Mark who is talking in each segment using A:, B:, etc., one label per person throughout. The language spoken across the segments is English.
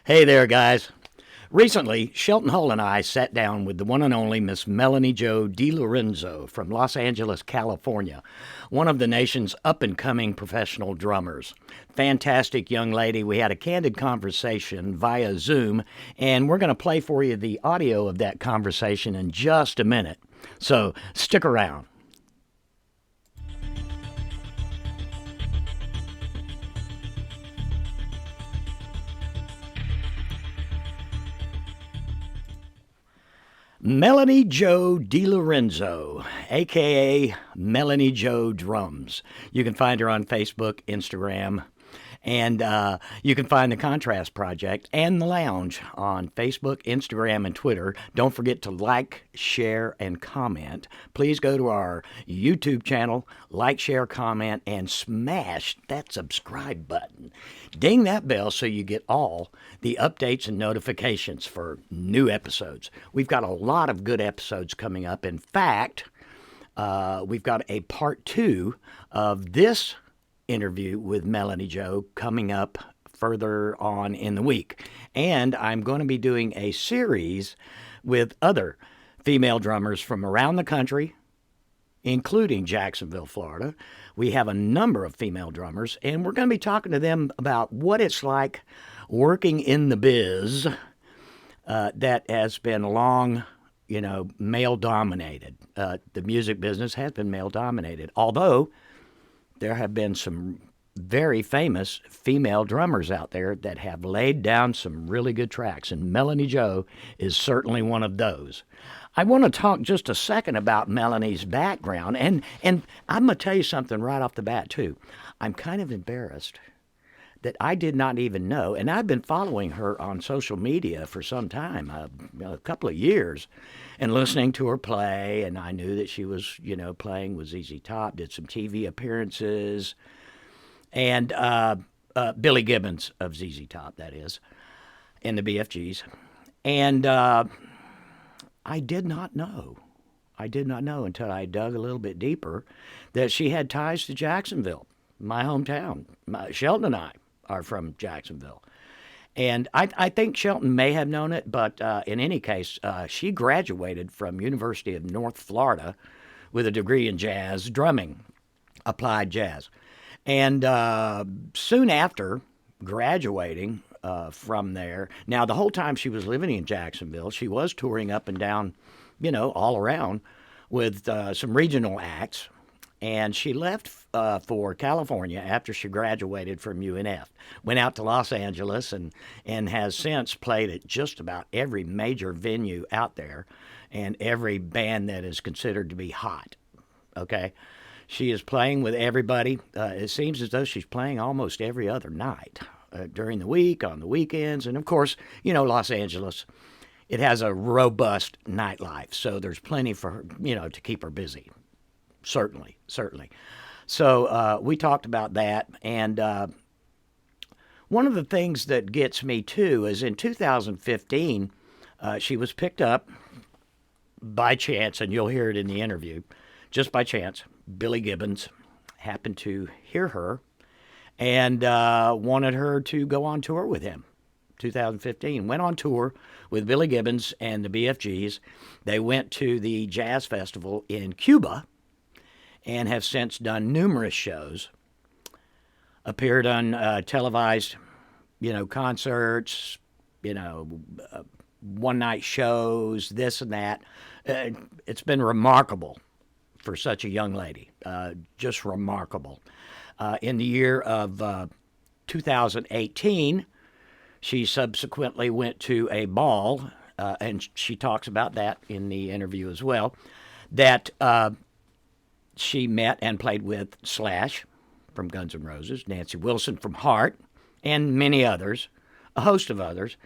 A: Hey there, guys. Recently, Shelton Hull and I sat down with the one and only Miss Melanie Jo Dilorenzo from Los Angeles, California, one of the nation's up and coming professional drummers. Fantastic young lady. We had a candid conversation via Zoom, and we're going to play for you the audio of that conversation in just a minute. So stick around. Melanie Jo Dilorenzo, aka Melanie Jo Drums. You can find her on Facebook, Instagram, and you can find the Contrast Project and the Lounge on Facebook, Instagram, and Twitter. Don't forget to like, share, and comment. Please go to our YouTube channel, like, share, comment, and smash that subscribe button. Ding that bell so you get all the updates and notifications for new episodes. We've got a lot of good episodes coming up. In fact, we've got a part 2 of this interview with Melanie Jo coming up further on in the week. And I'm going to be doing a series with other female drummers from around the country, including Jacksonville, Florida. We have a number of female drummers, and we're going to be talking to them about what it's like working in the biz that has been long, male-dominated. The music business has been male-dominated, although there have been some very famous female drummers out there that have laid down some really good tracks, and Melanie Jo is certainly one of those. I want to talk just a second about Melanie's background, and I'm going to tell you something right off the bat, too. I'm kind of embarrassed that I did not even know, and I've been following her on social media for some time, a couple of years, and listening to her play, and I knew that she was, playing with ZZ Top, did some TV appearances, and Billy Gibbons of ZZ Top, that is, and the BFGs, and I did not know. I did not know until I dug a little bit deeper that she had ties to Jacksonville, my hometown. Shelton and I are from Jacksonville. And I think Shelton may have known it, but in any case, she graduated from University of North Florida with a degree in jazz drumming, applied jazz. And soon after graduating from there, now the whole time she was living in Jacksonville, she was touring up and down, all around with some regional acts. And she left for California after she graduated from UNF, went out to Los Angeles, and has since played at just about every major venue out there and every band that is considered to be hot, okay? She is playing with everybody. It seems as though she's playing almost every other night during the week, on the weekends, and of course, Los Angeles, it has a robust nightlife, so there's plenty for her, to keep her busy. Certainly. So we talked about that, and one of the things that gets me, too, is in 2015, she was picked up by chance, and you'll hear it in the interview, just by chance. Billy Gibbons happened to hear her and wanted her to go on tour with him. 2015, went on tour with Billy Gibbons and the BFGs. They went to the jazz festival in Cuba, and have since done numerous shows, appeared on televised, concerts, one-night shows, this and that. It's been remarkable for such a young lady, just remarkable. In the year of 2018, she subsequently went to a ball, and she talks about that in the interview as well, that she met and played with Slash from Guns N' Roses, Nancy Wilson from Heart, and many others, a host of others.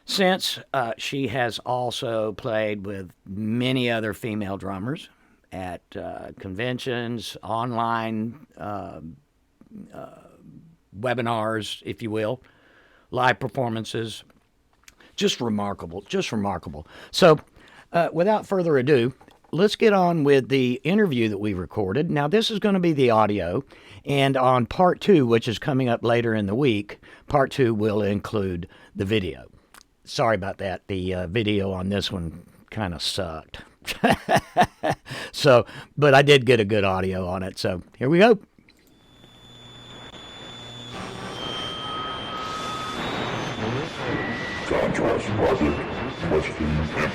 A: Since she has also played with many other female drummers at conventions, online webinars, if you will, live performances. Just remarkable, just remarkable. So without further ado, let's get on with the interview that we recorded. Now, this is going to be the audio, and on part 2, which is coming up later in the week, part 2 will include the video. Sorry about that. The video on this one kind of sucked. But I did get a good audio on it. So here we go.
B: Contrast Project, Western Enclave.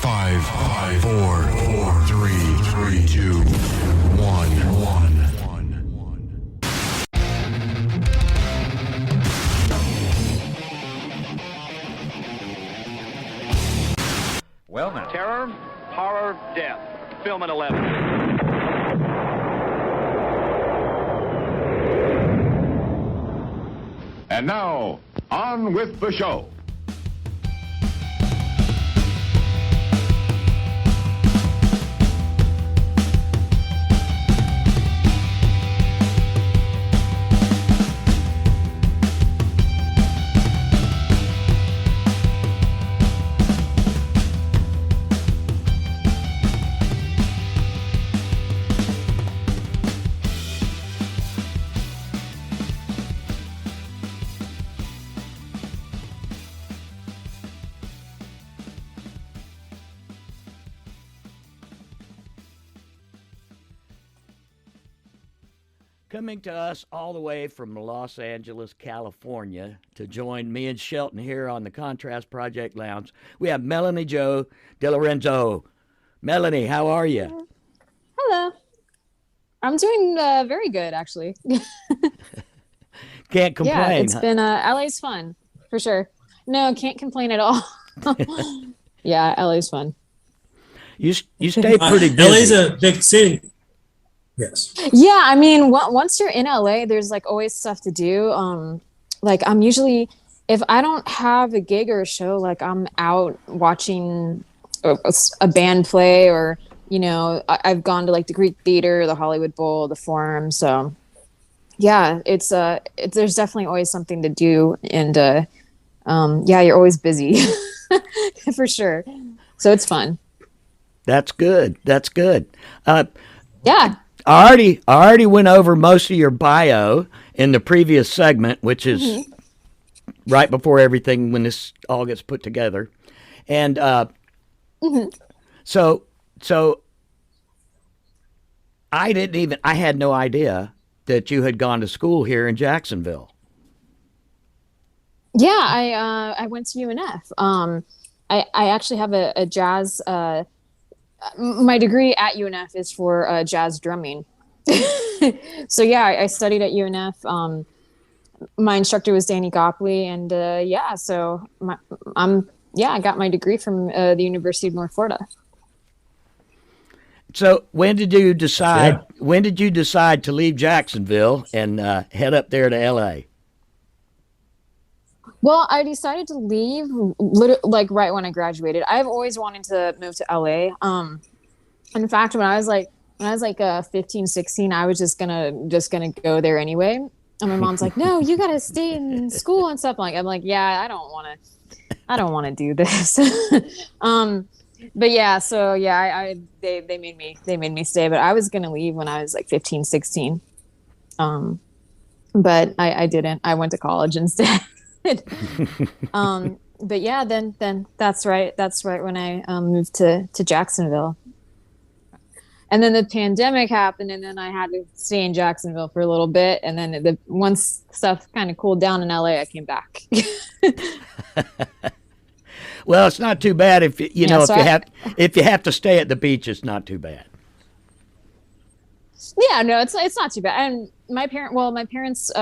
B: 5, 4, 3, 2, 1.
C: Well, now.
D: Terror, horror, death. Film at 11.
B: And now, on with the show.
A: Coming to us all the way from Los Angeles, California, to join me and Shelton here on the Contrast Project Lounge, we have Melanie Jo, Dilorenzo. Melanie, how are you?
E: Hello. I'm doing very good, actually.
A: Can't complain.
E: Yeah, it's been LA's fun, for sure. No, can't complain at all. Yeah, LA's fun.
A: You stay pretty busy.
F: LA's a big city. Yes.
E: Yeah, I mean, once you're in LA, there's like always stuff to do. Like I'm usually, if I don't have a gig or a show, like I'm out watching a band play, or I've gone to like the Greek Theater, the Hollywood Bowl, the Forum. So yeah, there's definitely always something to do, and yeah, you're always busy for sure. So it's fun.
A: That's good. That's good.
E: Yeah.
A: I already went over most of your bio in the previous segment, which is right before everything when this all gets put together. And so I had no idea that you had gone to school here in Jacksonville.
E: Yeah, I went to UNF. I actually have a jazz. My degree at UNF is for jazz drumming. So yeah, I studied at UNF. My instructor was Danny Gopley, and yeah, so I got my degree from the University of North Florida.
A: So when did you decide? Yeah. When did you decide to leave Jacksonville and head up there to LA?
E: Well, I decided to leave like right when I graduated. I've always wanted to move to LA. In fact, when I was like 15, 16, I was just gonna go there anyway. And my mom's like, "No, you gotta stay in school and stuff." I'm like, "Yeah, I don't want to do this." But yeah, so yeah, they made me stay. But I was gonna leave when I was like 15, 16. But I didn't. I went to college instead. But yeah, then that's right when I moved to Jacksonville. And then the pandemic happened, and then I had to stay in Jacksonville for a little bit. And then once stuff kind of cooled down in LA, I came back.
A: Well, it's not too bad if if you have to stay at the beach. It's not too bad.
E: Yeah, no, it's not too bad. And my parents,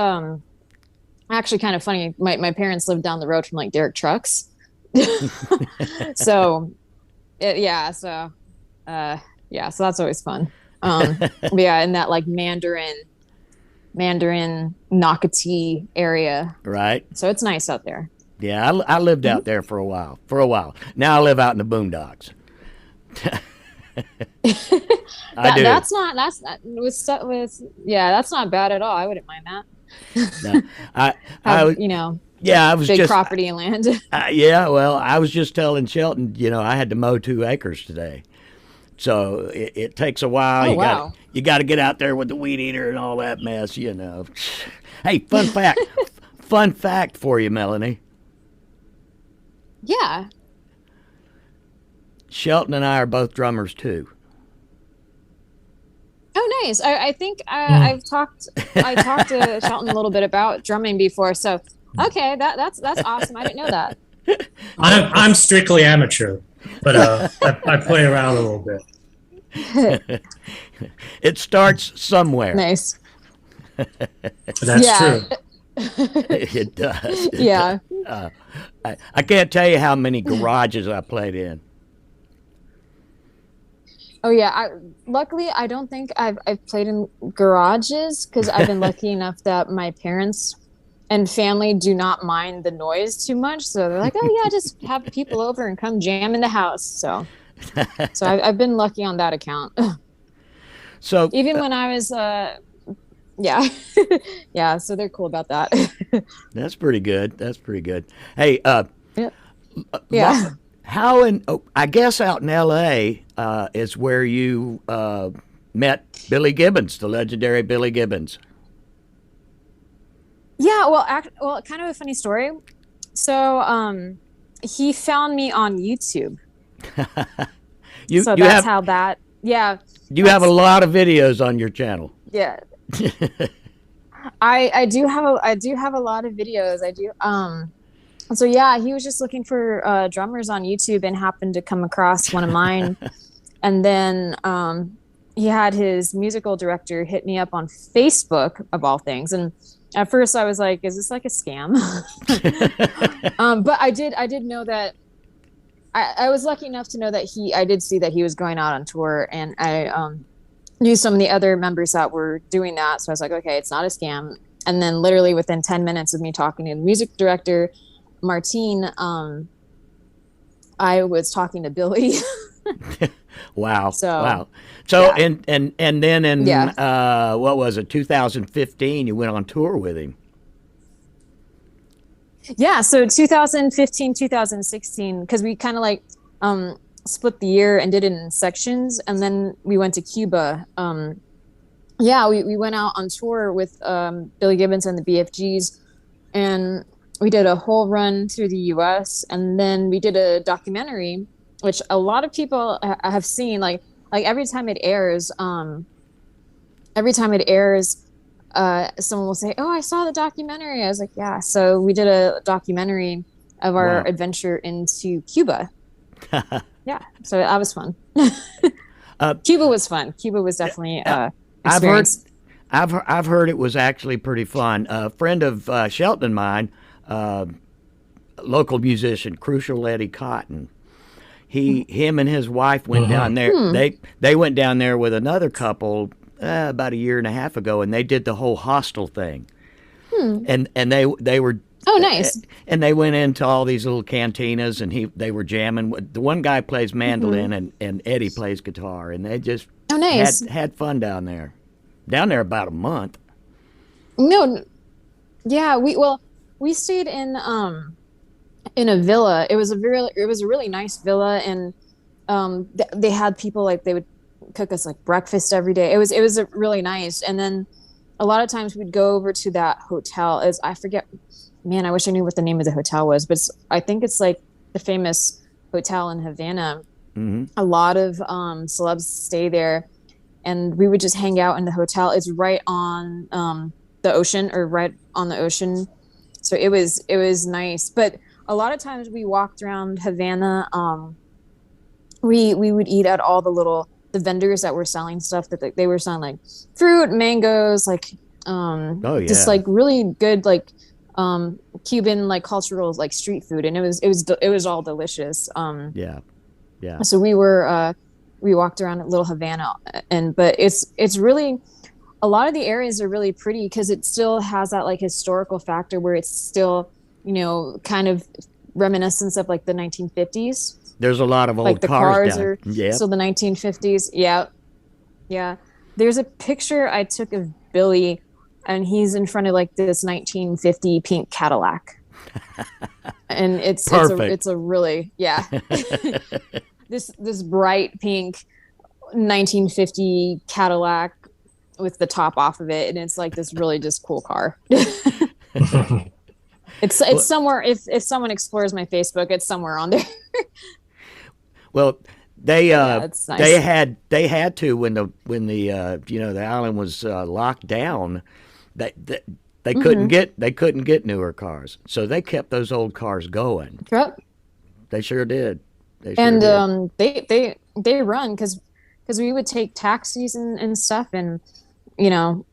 E: actually kind of funny. My parents lived down the road from like Derek Trucks. So so that's always fun. But yeah, in that like Mandarin Nocatee area.
A: Right.
E: So it's nice out there.
A: Yeah, I lived out there for a while. Now I live out in the boondocks.
E: That's not bad at all. I wouldn't mind that.
A: No, Yeah, I was
E: big
A: just
E: property and land.
A: yeah. Well, I was just telling Shelton, I had to mow 2 acres today, so it takes a while.
E: Oh, wow.
A: You got to get out there with the weed eater and all that mess. Hey, fun fact, fun fact for you, Melanie.
E: Yeah.
A: Shelton and I are both drummers too.
E: Oh, nice. I think I talked to Shelton a little bit about drumming before. So, okay, that's awesome. I didn't know that.
F: I'm strictly amateur, but I play around a little bit.
A: It starts somewhere.
E: Nice.
F: That's true.
A: It does.
E: Yeah.
A: I can't tell you how many garages I played in.
E: Oh yeah. Luckily, I don't think I've played in garages because I've been lucky enough that my parents and family do not mind the noise too much. So they're like, oh yeah, just have people over and come jam in the house. So I've been lucky on that account.
A: So
E: Even when I was, yeah, yeah. So they're cool about that.
A: that's pretty good. That's pretty good. Hey,
E: Yeah.
A: I guess out in L.A. Is where you met Billy Gibbons, the legendary Billy Gibbons.
E: Yeah, well, kind of a funny story. So, he found me on YouTube.
A: You
E: So
A: you
E: that's
A: have
E: how that. Yeah,
A: you have a lot of videos on your channel.
E: yeah. I do have a lot of videos. I do. So yeah, he was just looking for drummers on YouTube and happened to come across one of mine, and then he had his musical director hit me up on Facebook of all things, and at first I was like, "Is this like a scam?" But I did know that. I was lucky enough to know that I did see that he was going out on tour, and I knew some of the other members that were doing that. So I was like, okay, it's not a scam. And then literally within 10 minutes of me talking to the music director, Martine, I was talking to Billy.
A: Wow.
E: So,
A: wow. So
E: yeah.
A: and then in
E: Yeah.
A: what was it, 2015, you went on tour with him.
E: Yeah, so 2015, 2016, because we kind of like split the year and did it in sections, and then we went to Cuba. Yeah, we went out on tour with Billy Gibbons and the BFGs, and we did a whole run through the U.S., and then we did a documentary, which a lot of people have seen. Like every time it airs, someone will say, "Oh, I saw the documentary." I was like, "Yeah." So we did a documentary of our
A: Wow.
E: adventure into Cuba. Yeah, so that was fun. Cuba was fun. Cuba was definitely experience.
A: I've heard it was actually pretty fun. A friend of Shelton and mine, local musician, Crucial Eddie Cotton. Him and his wife went down there. They went down there with another couple about a year and a half ago, and they did the whole hostel thing. And they were.
E: Oh, nice.
A: And they went into all these little cantinas, and they were jamming. The one guy plays mandolin, and Eddie plays guitar, and they just
E: Oh, nice.
A: had fun down there. Down there about a month.
E: No, yeah, we stayed in a villa. It was a really nice villa, and they had people, like, they would cook us like breakfast every day. It was really nice. And then a lot of times we'd go over to that hotel. I forget, man, I wish I knew what the name of the hotel was, but I think it's like the famous hotel in Havana. A lot of celebs stay there, and we would just hang out in the hotel. It's right on the ocean, or right on the ocean. So it was nice. But a lot of times we walked around Havana. We would eat at all the vendors that were selling stuff that they were selling, like fruit, mangoes, like just like really good, like Cuban, like cultural, like street food, and it was all delicious.
A: Yeah.
E: So we walked around at Little Havana, but it's really, a lot of the areas are really pretty because it still has that like historical factor where it's still, kind of reminiscence of like the 1950s.
A: There's a lot of old
E: Like the cars are
A: Yep.
E: still the 1950s. Yeah. There's a picture I took of Billy, and he's in front of like this 1950 pink Cadillac. And
A: Perfect.
E: it's a really, yeah. This bright pink 1950 Cadillac with the top off of it, and it's like this really just cool car. It's somewhere, if someone explores my Facebook, it's somewhere on there.
A: Well, they
E: it's nice.
A: they had to when the the island was locked down. They couldn't get newer cars, so they kept those old cars going.
E: Yep.
A: They sure did. They sure
E: And
A: did.
E: they run because we would take taxis and stuff, and you know,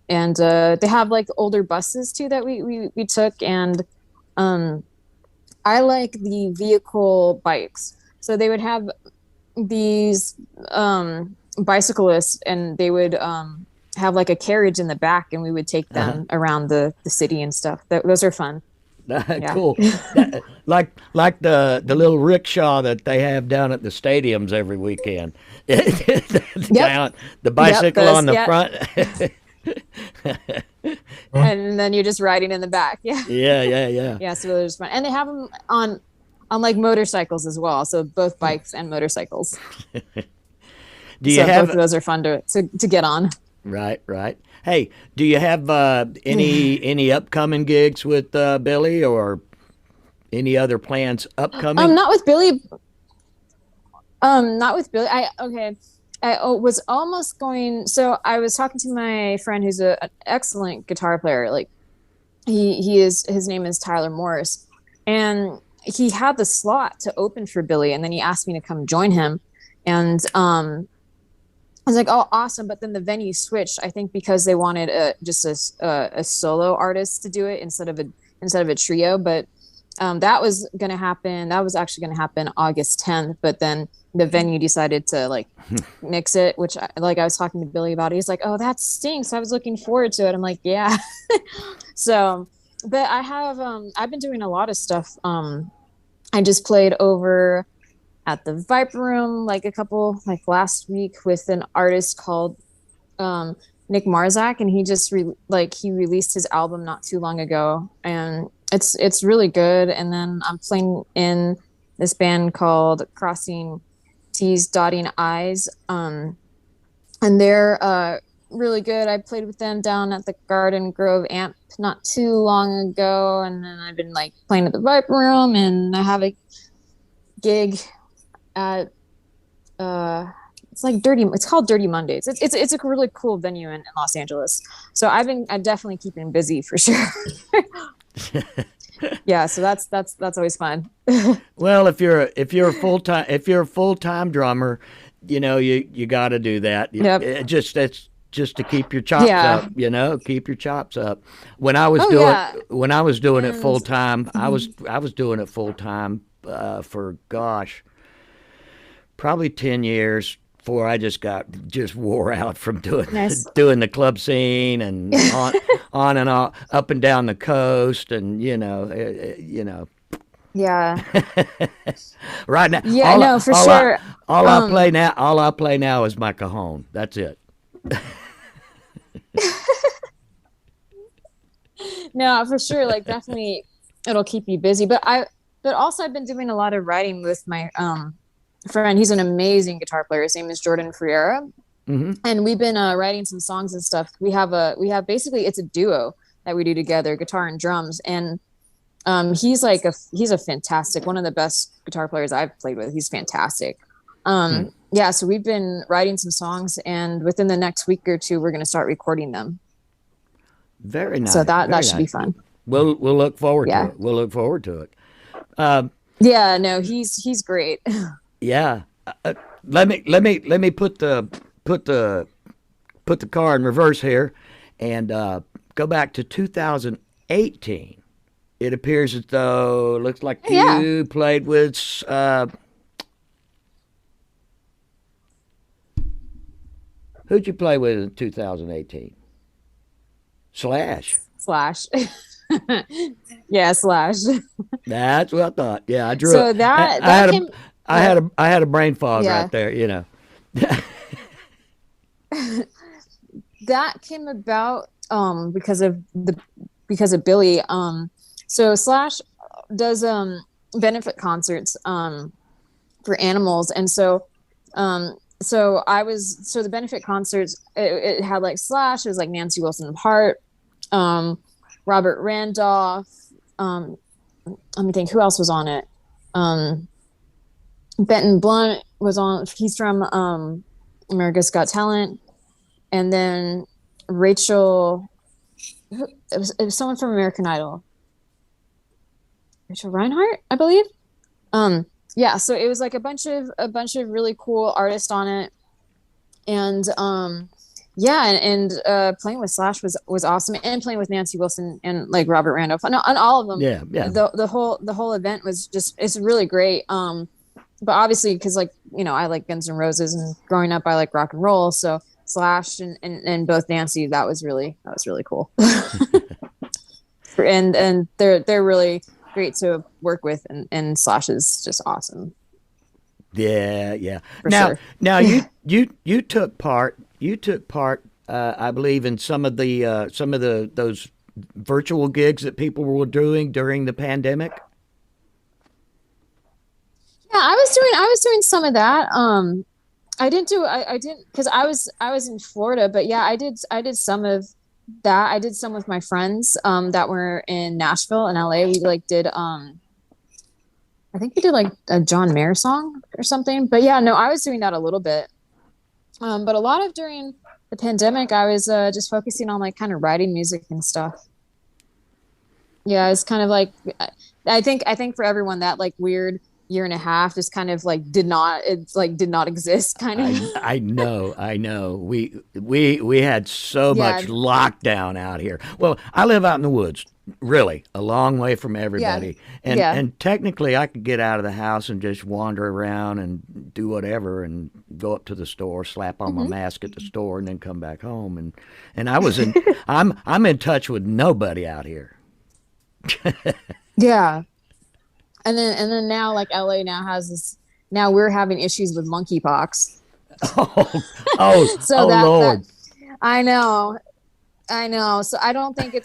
E: and they have like older buses too that we took, and I like the vehicle bikes. So they would have these bicyclists, and they would have like a carriage in the back, and we would take them around the city and stuff. Those are fun.
A: Cool. like the little rickshaw that they have down at the stadiums every weekend. Down, the bicycle on the front.
E: And then you're just riding in the back. Yeah.
A: Yeah.
E: So they're just fun, and they have them on like motorcycles as well. So both bikes and motorcycles.
A: Do you have
E: both of those are fun to get on?
A: Right. Hey, do you have any upcoming gigs with Billy, or any other plans upcoming?
E: Not with Billy. Not with Billy. I was almost going. So I was talking to my friend who's an excellent guitar player. Like his name is Tyler Morris, and he had the slot to open for Billy, and then he asked me to come join him, and I was like, oh, awesome. But then the venue switched, I think, because they wanted just a solo artist to do it instead of a trio. But that was going to happen. That was actually going to happen August 10th. But then the venue decided to like nix it, which I was talking to Billy about it. He's like, oh, that stinks. I was looking forward to it. I'm like, yeah. So, but I have, I've been doing a lot of stuff. I just played over at the Viper Room like last week with an artist called Nick Marzak, and he just he released his album not too long ago, and it's really good. And then I'm playing in this band called Crossing T's Dotting I's, and they're really good. I played with them down at the Garden Grove Amp not too long ago, and then I've been like playing at the Viper Room, and I have a gig at it's called Dirty Mondays. It's a really cool venue in Los Angeles. So I'm definitely keeping busy for sure. Yeah, so that's always fun.
A: Well, if you're a full-time drummer, you got to do that.
E: Yep.
A: That's just to keep your chops up, keep your chops up. When I was doing it full time, I was doing it full time for probably 10 years before I just wore out from doing the club scene and on and on, up and down the coast, and
E: Yeah.
A: Right now,
E: Yeah, for sure.
A: All I play now is my cajon. That's it.
E: No, for sure. Like, definitely, it'll keep you busy. But also I've been doing a lot of writing with my friend. He's an amazing guitar player. His name is Jordan Ferreira, and we've been writing some songs and stuff. We have basically, it's a duo that we do together, guitar and drums. And he's a fantastic, one of the best guitar players I've played with. He's fantastic. Yeah, so we've been writing some songs, and within the next week or two, we're going to start recording them.
A: Very nice.
E: So that should be fun.
A: We'll look forward to it. We'll look forward to it.
E: Yeah, no, he's great.
A: Yeah. Let me put the car in reverse here, and go back to 2018. It appears as though it looks like you played with who'd you play with in 2018? Slash.
E: Yeah, Slash.
A: That's what I thought. Yeah, I drew
E: so
A: it. I had a brain fog right there,
E: That came about because of Billy. So Slash does benefit concerts for animals, and so the benefit concerts, it had like Slash, it was like Nancy Wilson Hart, Robert Randolph, let me think who else was on it. Benton Blunt was on, he's from America's Got Talent, and then Rachel, it was someone from American Idol, Rachel Reinhardt, I believe. Yeah, so it was like a bunch of really cool artists on it, and yeah, and playing with Slash was awesome, and playing with Nancy Wilson and like Robert Randolph and all of them.
A: Yeah.
E: The whole event was just, it's really great. But obviously, because like, you know, I like Guns N' Roses, and growing up I like rock and roll, so Slash and both Nancy, that was really cool. and they're really great to work with, and Slash is just awesome.
A: Yeah.
E: For sure.
A: Now you took part. I believe in some of those virtual gigs that people were doing during the pandemic.
E: Yeah, I was doing some of that. I didn't because I was in Florida, but yeah, I did some of that. I did some with my friends that were in Nashville and LA. We like did I think we did like a John Mayer song or something. But yeah, no, I was doing that a little bit. But a lot of during the pandemic, I was just focusing on like kind of writing music and stuff. Yeah, it's kind of like, I think for everyone that like weird year and a half just kind of like did not exist kind of.
A: I know. We had so much lockdown out here. Well, I live out in the woods, really, a long way from everybody. And technically I could get out of the house and just wander around and do whatever and go up to the store, slap on my mask at the store, and then come back home. And I was in I'm in touch with nobody out here.
E: Yeah. And then now, like LA now has this. Now we're having issues with monkeypox.
A: Lord!
E: I know. So I don't think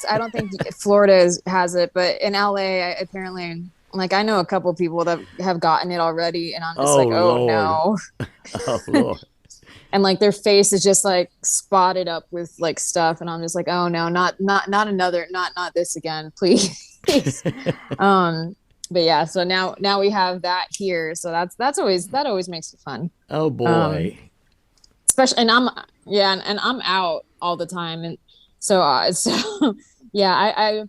E: Florida has it, but in LA, apparently, like I know a couple of people that have gotten it already, and I'm just like, oh no.
A: Oh Lord!
E: And like their face is just like spotted up with like stuff, and I'm just like, oh no, not another, not this again, please. But yeah, so now we have that here, so that always makes it fun.
A: Oh boy.
E: Especially, and I'm out all the time, and so yeah, I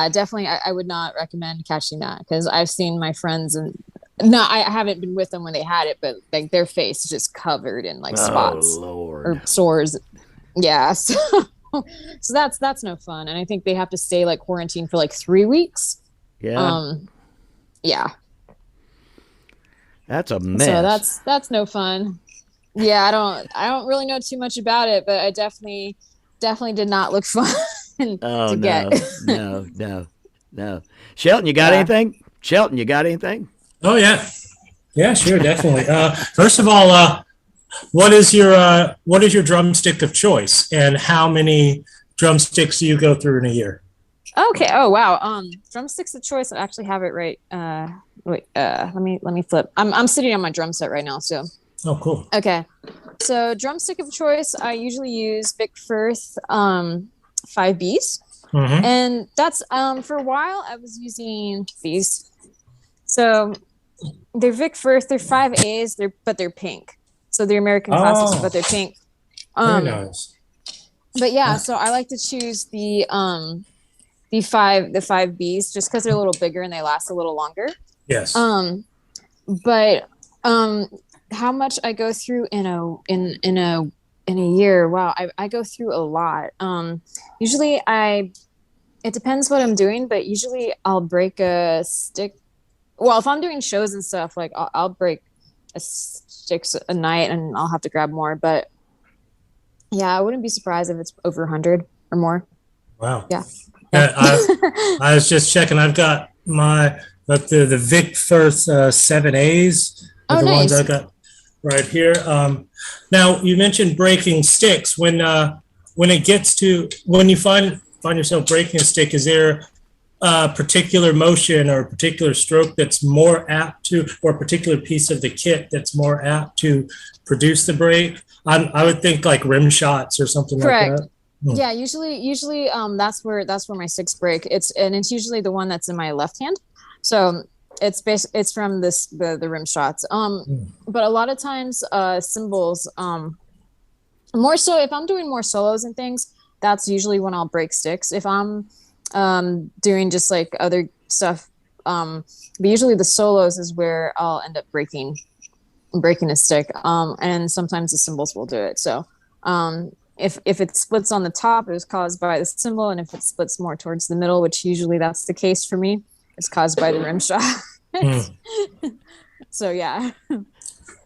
E: definitely I would not recommend catching that, because I've seen my friends, and no, I haven't been with them when they had it, but like their face is just covered in like spots or sores. Yeah, so that's no fun, and I think they have to stay like quarantined for like 3 weeks.
A: Yeah.
E: Yeah.
A: That's a mess.
E: So that's no fun. Yeah, I don't really know too much about it, but I definitely did not look fun to get.
A: No. Shelton, you got anything? Shelton, you got anything?
F: Oh yeah. Yeah, sure, definitely. First of all, what is your drumstick of choice, and how many drumsticks do you go through in a year?
E: Okay. Oh wow. Drumsticks of choice. I actually have it right. Wait. Let me flip. I'm sitting on my drum set right now. So.
F: Oh, cool.
E: Okay. So drumstick of choice, I usually use Vic Firth 5Bs, and that's for a while I was using these. So they're Vic Firth. They're 5As. But they're pink. So they're American classics, but they're pink.
F: Very nice.
E: But yeah, so I like to choose the 5Bs just because they're a little bigger and they last a little longer.
F: Yes.
E: But how much I go through in a year? Wow, I go through a lot. Usually it depends what I'm doing, but usually I'll break a stick. Well, if I'm doing shows and stuff, like I'll break a stick a night, and I'll have to grab more. But yeah, I wouldn't be surprised if it's over 100 or more.
F: Wow.
E: Yeah.
F: I was just checking. I've got the Vic Firth 7As.
E: Oh,
F: the
E: nice.
F: Ones I got right here. Now you mentioned breaking sticks. When you find yourself breaking a stick, is there a particular motion or a particular stroke that's more apt to, or a particular piece of the kit that's more apt to produce the break? I would think like rim shots or something
E: Correct.
F: like that.
E: Yeah, usually that's where my sixth break. It's usually the one that's in my left hand. So it's from the rim shots. But a lot of times cymbals, more so if I'm doing more solos and things, that's usually when I'll break sticks. If I'm doing just like other stuff, but usually the solos is where I'll end up breaking a stick. And sometimes the cymbals will do it. So if it splits on the top, it was caused by the cymbal, and if it splits more towards the middle, which usually that's the case for me, it's caused by the rim shot. So yeah.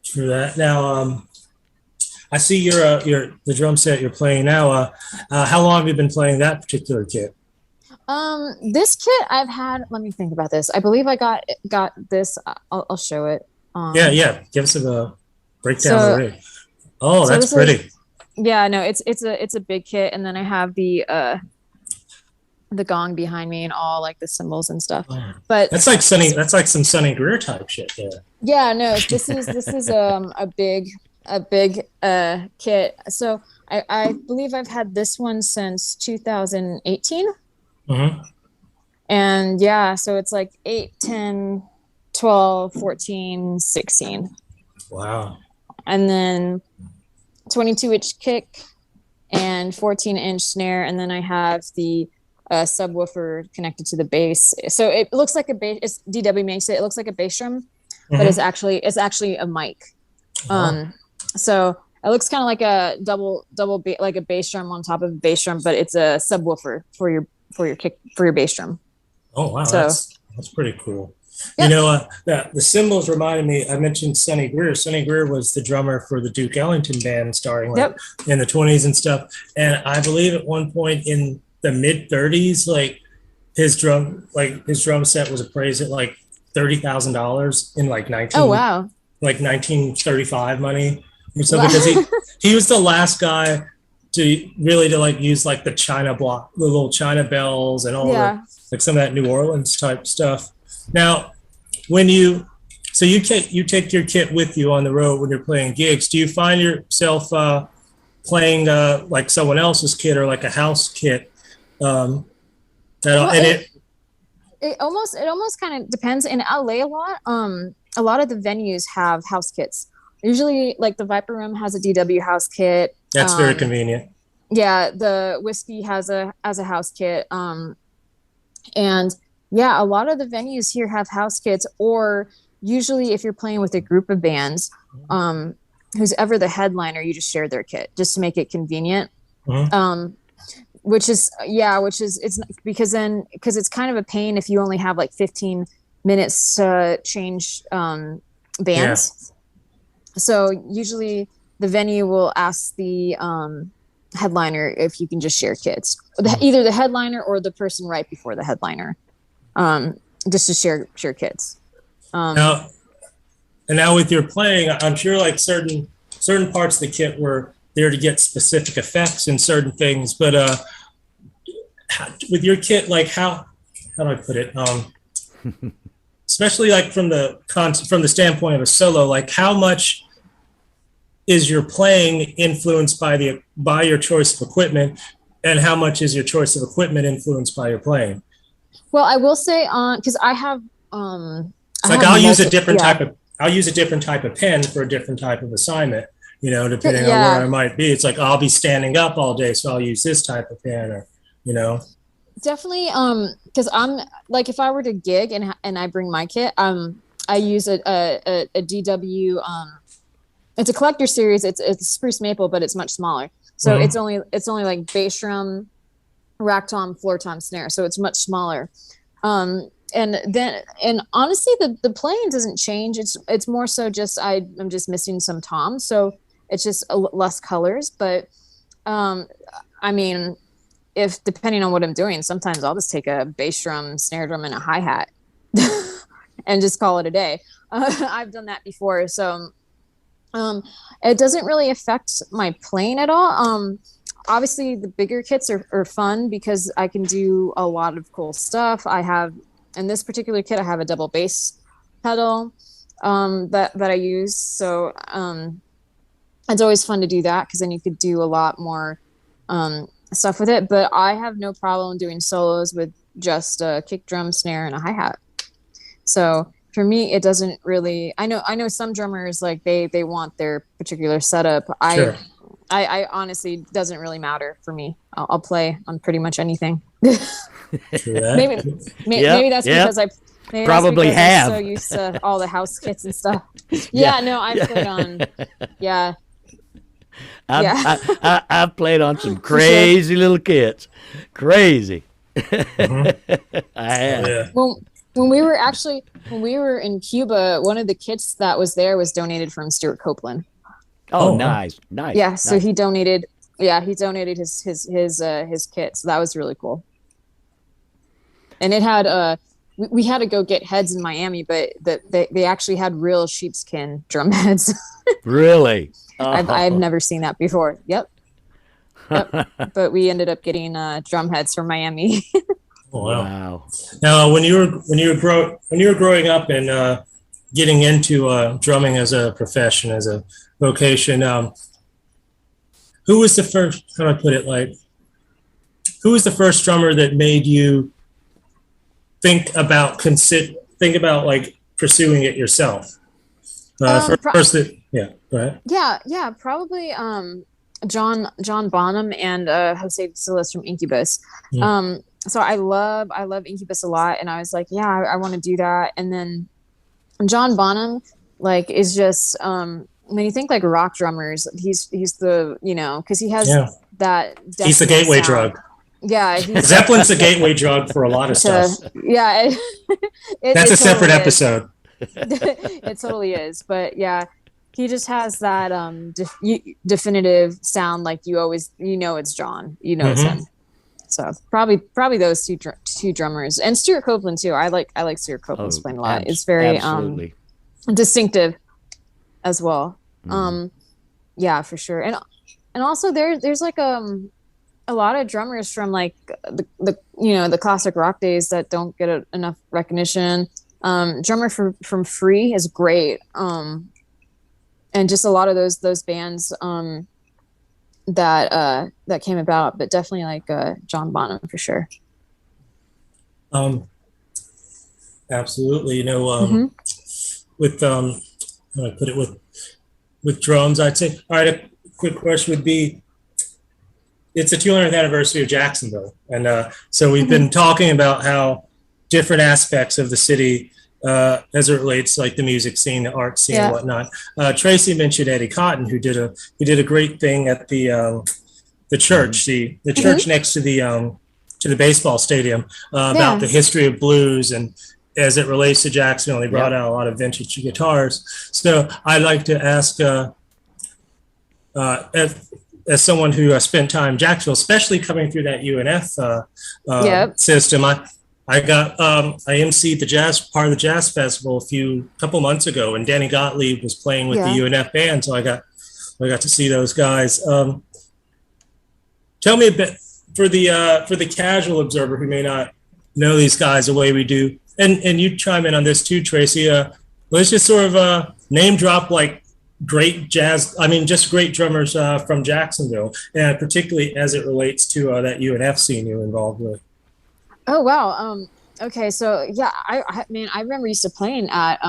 F: True that. Now, I see your the drum set you're playing now. How long have you been playing that particular kit?
E: This kit I've had. Let me think about this. I believe I got this. I'll show it.
F: Yeah. Give us a breakdown of the rig. Oh,
E: so
F: that's pretty.
E: Yeah, no, it's a big kit, and then I have the gong behind me and all like the cymbals and stuff. But
F: that's like some Sonny Greer type shit there.
E: Yeah, no, this is a big kit. So I believe I've had this one since 2018. And yeah, so it's like 8, 10, 12, 14, 16.
F: Wow.
E: And then 22-inch kick and 14-inch snare, and then I have the subwoofer connected to the bass. So it looks like a bass. It's DW makes it. It looks like a bass drum, but it's actually a mic. So it looks kind of like a double like a bass drum on top of a bass drum, but it's a subwoofer for your kick, for your bass drum.
F: Oh wow,
E: so,
F: that's pretty cool.
E: Yep.
F: You know, the cymbals reminded me. I mentioned Sonny Greer. Sonny Greer was the drummer for the Duke Ellington band, starting like in the 20s and stuff. And I believe at one point in the mid 30s, like his drum set was appraised at like $30,000 in like 1935 money. So because he was the last guy to like use like the China block, the little China bells and all the, like some of that New Orleans type stuff. Now, when you take your kit with you on the road when you're playing gigs, do you find yourself playing like someone else's kit or like a house kit? It
E: almost kind of depends. In LA, a lot of the venues have house kits. Usually, like the Viper Room has a DW house kit.
F: That's very convenient.
E: Yeah, the Whiskey has a house kit. And yeah, a lot of the venues here have house kits, or usually if you're playing with a group of bands, who's ever the headliner, you just share their kit just to make it convenient. Which is it's because it's kind of a pain if you only have like 15 minutes to change bands. Yeah. So usually the venue will ask the headliner if you can just share kits, either the headliner or the person right before the headliner. Just to share kits.
F: Now with your playing, I'm sure like certain parts of the kit were there to get specific effects in certain things, but with your kit, like how do I put it? Especially like from the standpoint of a solo, like how much is your playing influenced by your choice of equipment, and how much is your choice of equipment influenced by your playing?
E: Well, I will say because I have
F: I'll use a different type of pen for a different type of assignment, depending on where I might be. It's like I'll be standing up all day, so I'll use this type of pen, or
E: definitely because I'm like, if I were to gig and I bring my kit, I use a DW it's a collector series. It's spruce maple, but it's much smaller, so it's only like bass drum, rack tom, floor tom, snare, so it's much smaller. And honestly the playing doesn't change. It's more so just I'm just missing some toms, so it's just less colors. But I mean, if depending on what I'm doing, sometimes I'll just take a bass drum, snare drum, and a hi-hat and just call it a day. I've done that before, so it doesn't really affect my playing at all. obviously the bigger kits are fun because I can do a lot of cool stuff. I have, in this particular kit, I have a double bass pedal that I use. So it's always fun to do that because then you could do a lot more stuff with it. But I have no problem doing solos with just a kick drum, snare, and a hi-hat. So for me, it doesn't really, I know some drummers, like they want their particular setup.
F: Sure.
E: I honestly, doesn't really matter for me. I'll play on pretty much anything.
F: True that.
E: Maybe that's because
A: probably have.
E: I'm so used to all the house kits and stuff. I've played on. Yeah.
A: I've played on some crazy little kits. Crazy.
F: Mm-hmm.
A: I have.
F: Yeah.
E: Well, when we were in Cuba, one of the kits that was there was donated from Stuart Copeland.
A: Oh, nice.
E: Yeah, so he donated. Yeah, he donated his kit. So that was really cool. And it had we had to go get heads in Miami, but they actually had real sheepskin drum heads.
A: Really?
E: I've never seen that before. Yep. But we ended up getting drum heads from Miami.
F: Oh, wow. Now, when you were growing up and getting into drumming as a profession, as a vocation, who was the first? How do I put it? Like, who was the first drummer that made you think about like pursuing it yourself? Go ahead.
E: Yeah, probably John Bonham and Jose Silas from Incubus. So I love Incubus a lot, and I was like, yeah, I want to do that. And then John Bonham, like, is just when you think like rock drummers, he's the, because he has that.
F: He's the gateway
E: sound.
F: Drug.
E: Yeah,
F: Zeppelin's the gateway drug for a lot of stuff.
E: Yeah,
F: that's a separate episode.
E: It totally is, but yeah, he just has that definitive sound. Like you always, it's John. It's him. So probably those two drummers, and Stuart Copeland too. I like Stuart Copeland's playing a lot. It's very distinctive as well. Yeah, for sure. And also there's like a lot of drummers from like the classic rock days that don't get enough recognition. Drummer from Free is great. And just a lot of those bands that came about, but definitely like John Bonham for sure.
F: Absolutely. With how do I put it, with drums, I'd say, all right, a quick question would be, it's the 200th anniversary of Jacksonville. And so we've been talking about how different aspects of the city, as it relates to like the music scene, the art scene, and whatnot. Tracy mentioned Eddie Cotton, who did a great thing at the church, the church next to the baseball stadium, about the history of blues, and as it relates to Jacksonville, they brought out a lot of vintage guitars. So I'd like to ask, as someone who spent time in Jacksonville, especially coming through that UNF system, I emceed the part of the jazz festival a couple months ago, and Danny Gottlieb was playing with the UNF band, so I got to see those guys. Tell me a bit for the casual observer who may not know these guys the way we do, and you chime in on this too, Tracy. Let's just sort of name drop like great jazz. I mean, just great drummers from Jacksonville, and particularly as it relates to that UNF scene you're involved with.
E: Oh wow. Okay, so yeah, I remember used to playing at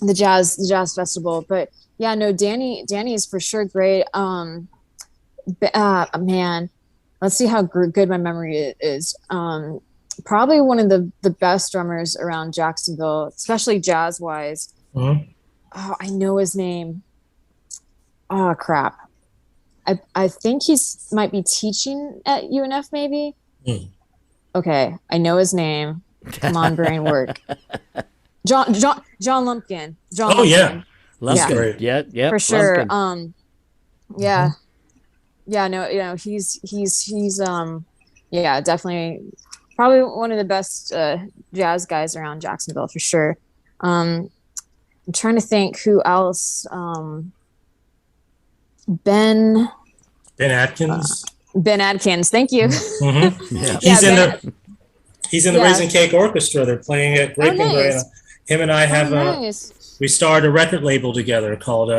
E: the jazz festival, but yeah, no, Danny is for sure great. Man, let's see how good my memory is. Probably one of the best drummers around Jacksonville, especially jazz wise.
F: Mm-hmm.
E: Oh, I know his name. Oh crap. I think might be teaching at UNF maybe. Okay, I know his name. Come on, brain work. John Lumpkin. John.
F: Oh
E: Lumpkin.
A: Lumpkin. Yeah.
E: For sure.
A: Lumpkin.
E: Yeah. Yeah, no, he's definitely probably one of the best jazz guys around Jacksonville for sure. I'm trying to think who else. Ben
F: Ben Atkins.
E: Ben Atkins. Thank you.
F: Mm-hmm.
A: Yeah.
F: He's in the Raisin Cake Orchestra. They're playing at Graping right now. Him and I have we started a record label together called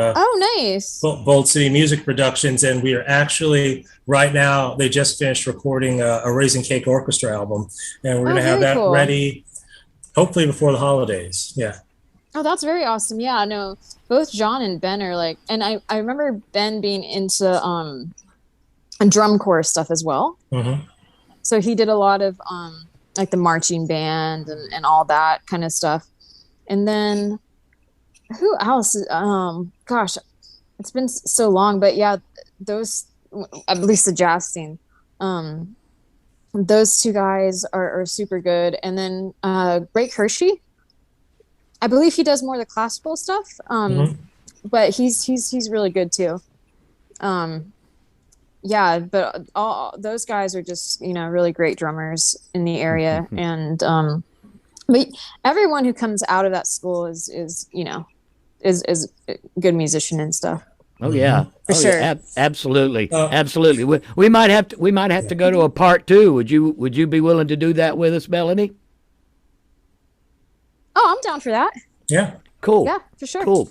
F: Bold City Music Productions, and we are actually right now. They just finished recording a Raisin Cake Orchestra album, and we're gonna have that ready, hopefully before the holidays. Yeah.
E: Oh, that's very awesome. Yeah, no, both John and Ben are like, and I remember Ben being into drum corps stuff as well.
F: Mm-hmm.
E: So he did a lot of like the marching band and all that kind of stuff. And then who else? Gosh, it's been so long, but yeah, those, at least the jazz scene, those two guys are super good. And then Greg Hershey, I believe he does more of the classical stuff, but he's really good too. Yeah, but all those guys are just, really great drummers in the area. And but everyone who comes out of that school is a good musician and stuff.
A: Oh yeah,
E: for sure.
A: Yeah, absolutely, absolutely. We might have to go to a part 2. Would you be willing to do that with us, Melanie?
E: Oh, I'm down for that.
F: Yeah.
A: Cool.
E: Yeah, for sure.
A: Cool.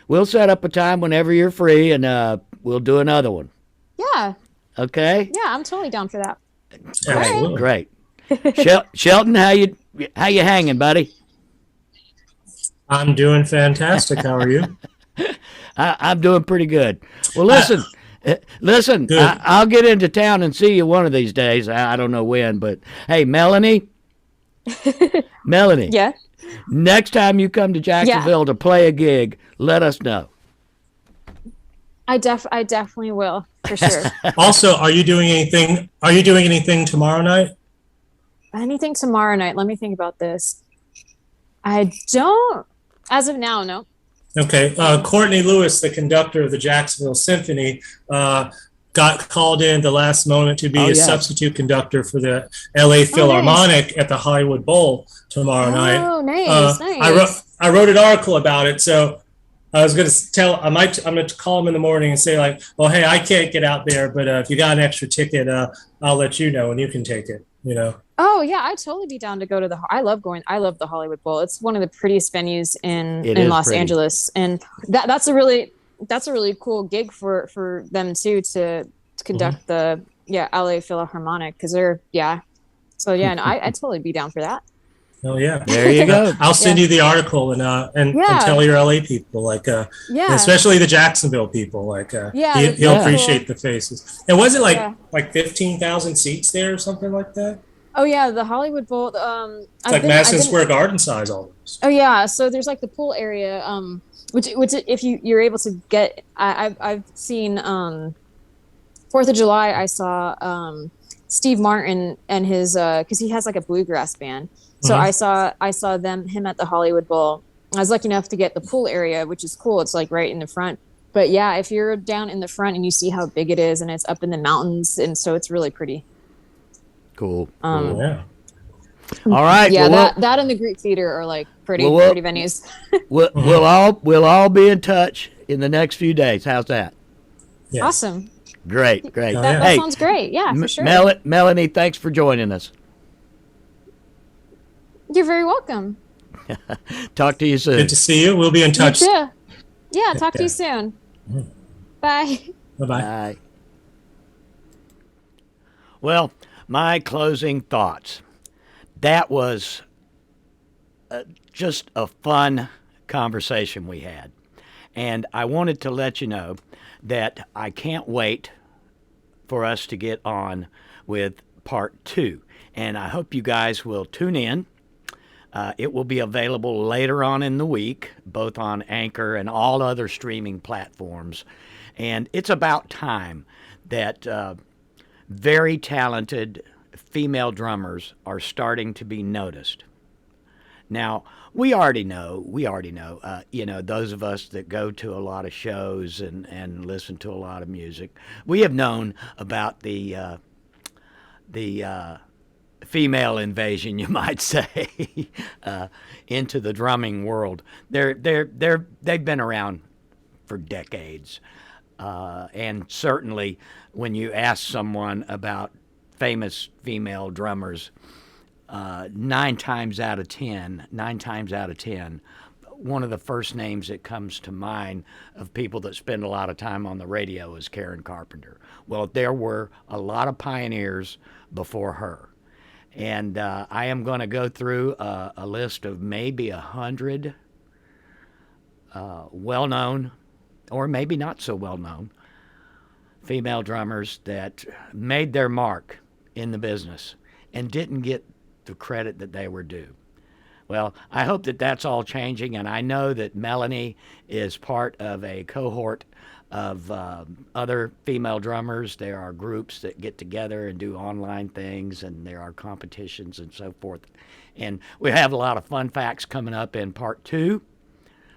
A: We'll set up a time whenever you're free, and we'll do another one.
E: Yeah.
A: Okay.
E: Yeah, I'm totally down for that.
A: Great. Shelton, how you hanging, buddy?
F: I'm doing fantastic. How are you?
A: I'm doing pretty good. Well, listen. I'll get into town and see you one of these days. I don't know when, but hey, Melanie.
E: Yeah.
A: Next time you come to Jacksonville to play a gig, let us know.
E: I definitely will, for sure.
F: Also, are you doing anything tomorrow night?
E: Anything tomorrow night? Let me think about this. I don't, as of now, no.
F: Okay. Courtney Lewis, the conductor of the Jacksonville Symphony, got called in the last moment to be a substitute conductor for the LA Philharmonic at the Hollywood Bowl tomorrow night.
E: Oh, nice.
F: I wrote an article about it, so I was going to I'm going to call him in the morning and say like, well, hey, I can't get out there, but if you got an extra ticket, I'll let you know and you can take it,
E: Oh yeah, I'd totally be down to go to I love the Hollywood Bowl. It's one of the prettiest venues in Los Angeles. And that's a really cool gig for them too, to conduct the LA Philharmonic, because they're so no, I'd totally be down for that.
F: Oh yeah,
A: there you go.
F: I'll send you the article and tell your LA people, like especially the Jacksonville people, like he'll appreciate the faces. And was it like 15,000 seats there or something like that?
E: Oh yeah, the Hollywood Bowl.
F: It's like Madison Square Garden size almost.
E: Oh yeah, so there's like the pool area, which if you're able to get, I've seen 4th of July. I saw Steve Martin and his because he has like a bluegrass band. So I saw him at the Hollywood Bowl. I was lucky enough to get the pool area, which is cool. It's like right in the front. But yeah, if you're down in the front and you see how big it is, and it's up in the mountains, and so it's really pretty.
A: Cool.
F: Yeah.
A: All right.
E: Yeah, that and the Greek Theater are like pretty venues.
A: we'll all be in touch in the next few days. How's that?
F: Yeah.
E: Awesome.
A: Great.
E: That sounds great. Yeah, for sure.
A: Melanie, thanks for joining us.
E: You're very welcome.
A: Talk to you soon.
F: Good to see you. We'll be in touch.
E: You too. Yeah, talk to you soon. Bye.
F: Bye-bye.
A: Bye. Well, my closing thoughts. That was just a fun conversation we had. And I wanted to let you know that I can't wait for us to get on with part 2. And I hope you guys will tune in. It will be available later on in the week, both on Anchor and all other streaming platforms. And it's about time that very talented female drummers are starting to be noticed. Now, we already know, those of us that go to a lot of shows and listen to a lot of music, we have known about the female invasion, you might say, into the drumming world. They've been around for decades. And certainly when you ask someone about famous female drummers, nine times out of ten, one of the first names that comes to mind of people that spend a lot of time on the radio is Karen Carpenter. Well, there were a lot of pioneers before her. And I am going to go through a list of maybe 100 well-known, or maybe not so well-known, female drummers that made their mark in the business and didn't get the credit that they were due. Well, I hope that that's all changing, and I know that Melanie is part of a cohort of other female drummers. There are groups that get together and do online things, and there are competitions and so forth. And we have a lot of fun facts coming up in part 2.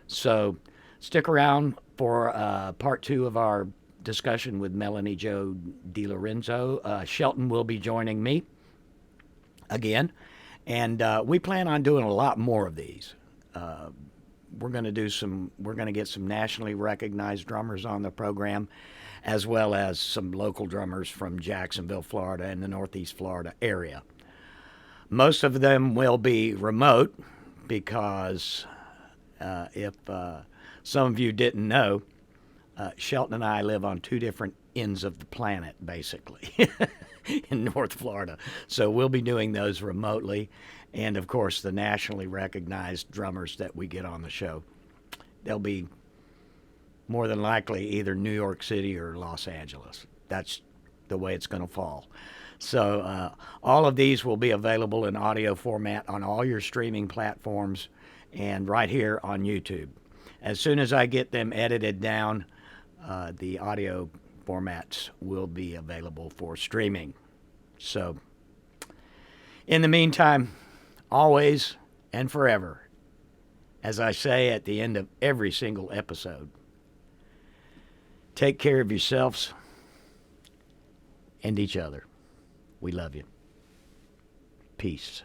A: So stick around for part 2 of our discussion with Melanie Jo Dilorenzo. Shelton will be joining me again. And we plan on doing a lot more of these. We're going to get some nationally recognized drummers on the program, as well as some local drummers from Jacksonville, Florida, and the Northeast Florida area. Most of them will be remote because if some of you didn't know, Shelton and I live on 2 different ends of the planet, basically, in North Florida. So we'll be doing those remotely. And, of course, the nationally recognized drummers that we get on the show, they'll be more than likely either New York City or Los Angeles. That's the way it's going to fall. So all of these will be available in audio format on all your streaming platforms and right here on YouTube. As soon as I get them edited down, the audio formats will be available for streaming. So, in the meantime, always and forever, as I say at the end of every single episode, take care of yourselves and each other. We love you. Peace.